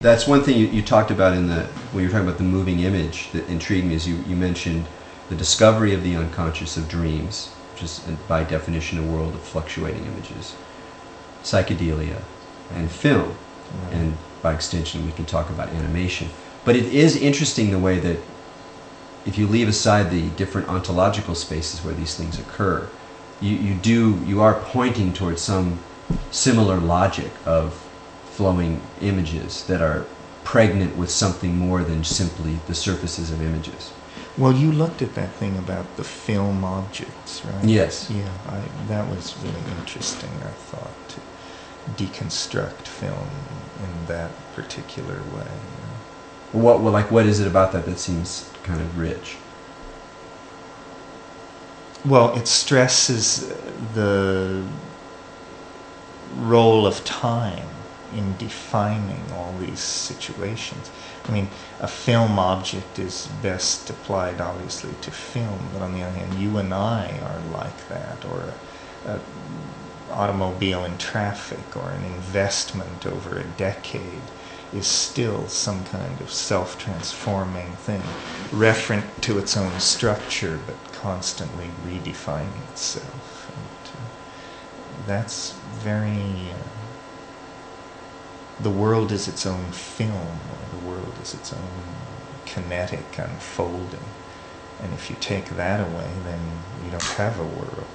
That's one thing you talked about when you were talking about the moving image that intrigued me, is you mentioned the discovery of the unconscious of dreams, which is by definition a world of fluctuating images, psychedelia, and film, and by extension we can talk about animation. But it is interesting the way that if you leave aside the different ontological spaces where these things occur, you are pointing towards some similar logic of flowing images that are pregnant with something more than simply the surfaces of images. Well, you looked at that thing about the film objects, right? Yes. Yeah, that was really interesting, I thought, to deconstruct film in that particular way. What is it about that seems kind of rich? Well, it stresses the role of time in defining all these situations. I mean, a film object is best applied, obviously, to film, but on the other hand, you and I are like that, or an automobile in traffic, or an investment over a decade is still some kind of self-transforming thing, referent to its own structure, but constantly redefining itself. And that's very... the world is its own film, or the world is its own kinetic unfolding. And if you take that away, then you don't have a world.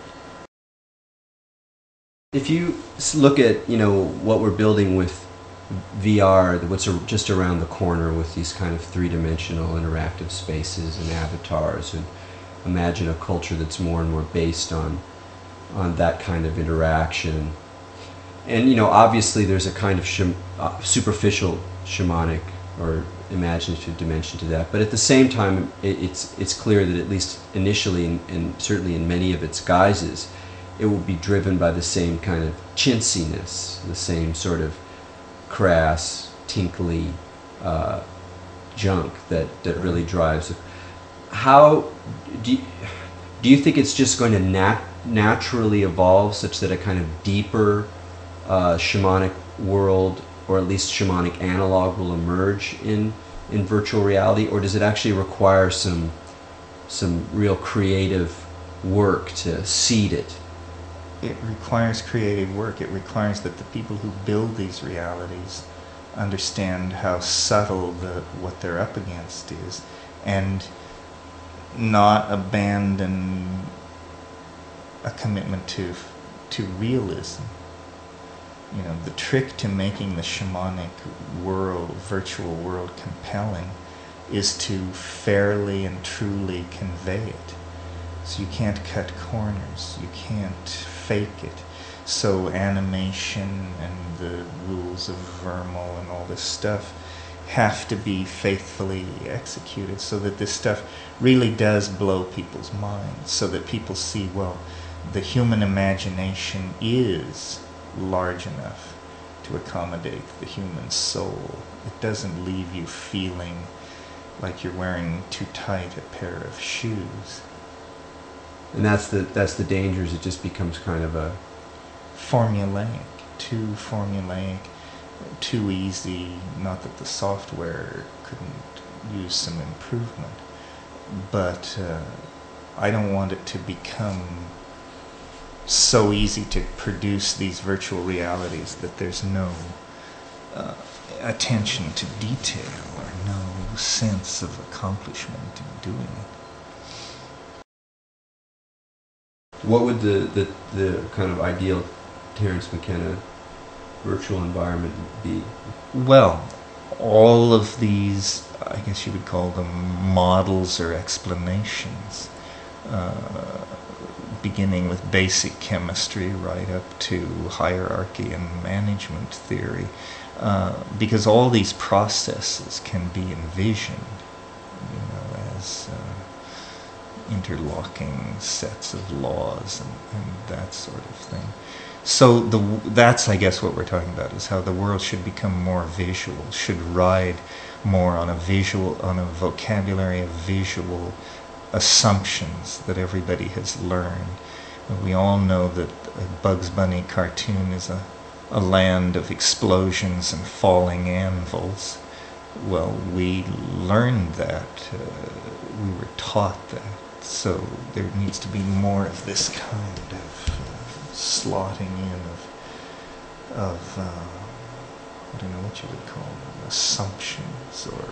If you look at, what we're building with VR, what's just around the corner with these kind of three-dimensional interactive spaces and avatars, and imagine a culture that's more and more based on that kind of interaction. And obviously there's a kind of superficial shamanic or imaginative dimension to that, but at the same time it's clear that at least initially, and certainly in many of its guises, it will be driven by the same kind of chintziness, the same sort of crass, tinkly junk that really drives it. How do you think it's just going to naturally evolve such that a kind of deeper shamanic world, or at least shamanic analog, will emerge in virtual reality, or does it actually require some real creative work to seed it? It requires creative work. It requires that the people who build these realities understand how subtle what they're up against is, and not abandon a commitment to realism. The trick to making the shamanic world, virtual world, compelling is to fairly and truly convey it. So you can't cut corners, you can't fake it. So animation and the rules of Vermeil and all this stuff have to be faithfully executed so that this stuff really does blow people's minds, so that people see, well, the human imagination is large enough to accommodate the human soul. It doesn't leave you feeling like you're wearing too tight a pair of shoes. And that's the dangers. It just becomes kind of a formulaic, too easy. Not that the software couldn't use some improvement, but I don't want it to become so easy to produce these virtual realities that there's no attention to detail or no sense of accomplishment in doing it. What would the kind of ideal Terence McKenna virtual environment be? Well, all of these, I guess you would call them models or explanations, beginning with basic chemistry right up to hierarchy and management theory, because all these processes can be envisioned, as interlocking sets of laws and that sort of thing. So that's, I guess, what we're talking about, is how the world should become more visual, should ride more on a vocabulary of visual assumptions that everybody has learned. We all know that a Bugs Bunny cartoon is a a land of explosions and falling anvils. Well, we learned that. We were taught that. So there needs to be more of this kind of slotting in of I don't know what you would call them, assumptions or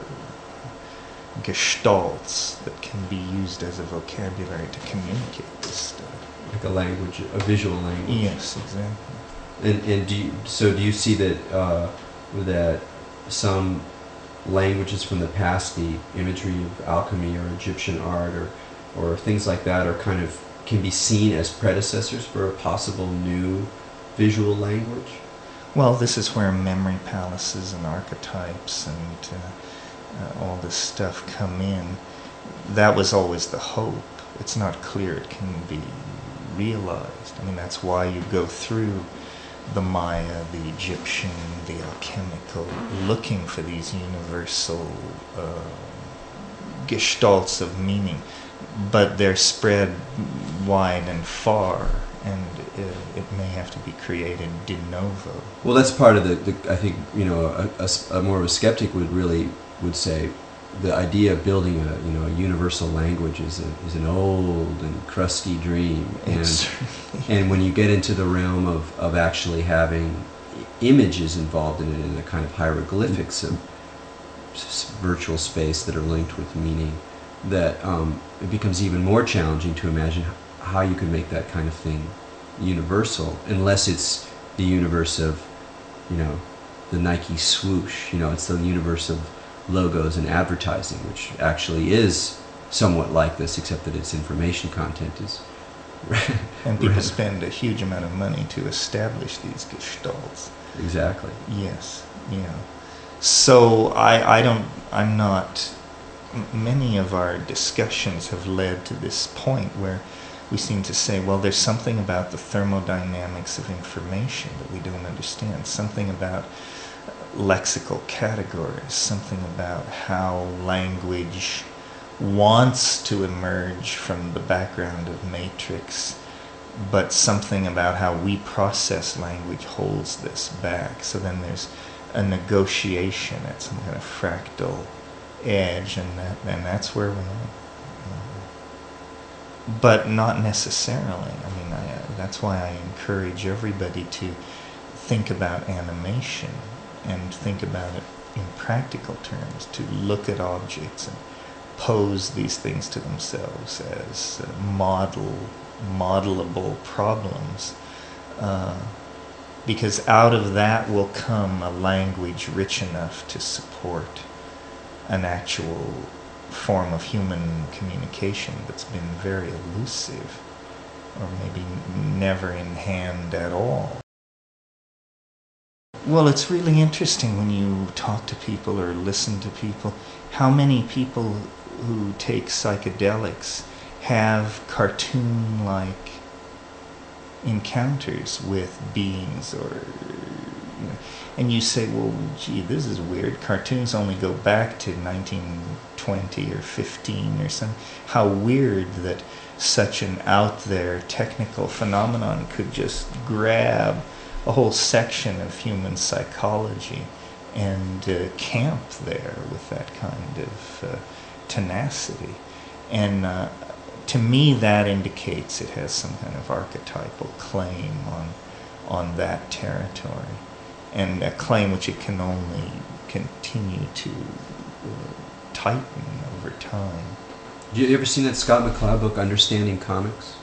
gestalts that can be used as a vocabulary to communicate this stuff. Like a language, a visual language. Yes, exactly. And do you see that that some languages from the past, the imagery of alchemy or Egyptian art or things like that, are kind of can be seen as predecessors for a possible new visual language? Well, this is where memory palaces and archetypes and all this stuff come in. That was always the hope. It's not clear it can be realized. I mean, that's why you go through the Maya, the Egyptian, the alchemical, looking for these universal gestalts of meaning. But they're spread wide and far, and it may have to be created de novo. Well, that's part of the I think, a more of a skeptic would say the idea of building a universal language is an old and crusty dream, and when you get into the realm of actually having images involved in it, in a kind of hieroglyphics of virtual space that are linked with meaning, that it becomes even more challenging to imagine how you can make that kind of thing universal, unless it's the universe of, the Nike swoosh. It's the universe of logos and advertising, which actually is somewhat like this, except that its information content is. And people spend a huge amount of money to establish these gestalts. Exactly. Yes. Yeah. So I'm not. Many of our discussions have led to this point where we seem to say, well, there's something about the thermodynamics of information that we don't understand, something about lexical categories, something about how language wants to emerge from the background of matrix, but something about how we process language holds this back. So then there's a negotiation at some kind of fractal edge, and that's where we are. But not necessarily. I mean, that's why I encourage everybody to think about animation and think about it in practical terms, to look at objects and pose these things to themselves as modelable problems, because out of that will come a language rich enough to support an actual form of human communication that's been very elusive, or maybe never in hand at all. Well, it's really interesting when you talk to people or listen to people, how many people who take psychedelics have cartoon-like encounters with beings, or and you say, well, gee, this is weird. Cartoons only go back to 1920 or 15 or something. How weird that such an out there technical phenomenon could just grab a whole section of human psychology and camp there with that kind of tenacity. And to me, that indicates it has some kind of archetypal claim on that territory, and a claim which it can only continue to tighten over time. Have you ever seen that Scott McCloud book, Understanding Comics?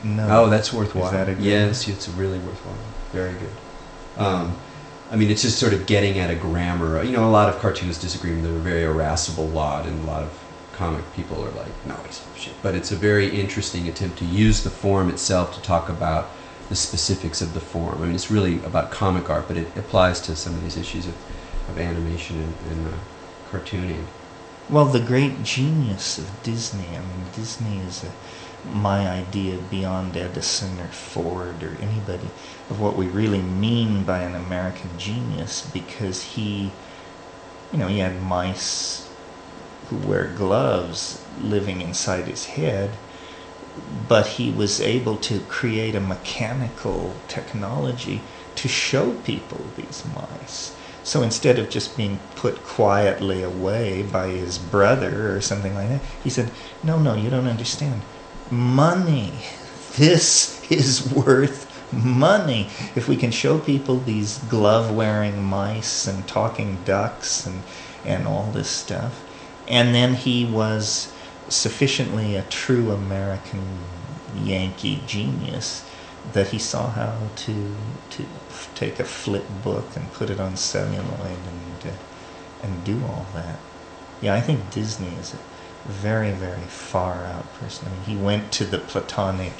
No. Oh, that's worthwhile. Is that a good Yes, it's really worthwhile. Very good. I mean, it's just sort of getting at a grammar. A lot of cartoonists disagree with them. They're a very irascible lot, and a lot of comic people are like, no, it's shit. But it's a very interesting attempt to use the form itself to talk about the specifics of the form. I mean, it's really about comic art, but it applies to some of these issues of animation and cartooning. Well, the great genius of Disney, I mean, Disney is my idea beyond Edison or Ford or anybody of what we really mean by an American genius, because he had mice who wear gloves living inside his head, but he was able to create a mechanical technology to show people these mice. So instead of just being put quietly away by his brother or something like that, he said, no, you don't understand. Money. This is worth money. If we can show people these glove-wearing mice and talking ducks and all this stuff. And then he was sufficiently a true American Yankee genius that he saw how to take a flip book and put it on celluloid and do all that. Yeah, I think Disney is a very, very far out person. I mean, he went to the Platonic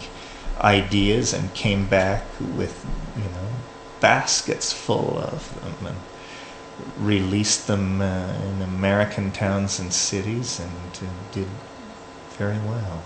ideas and came back with, baskets full of them and released them in American towns and cities and did very well.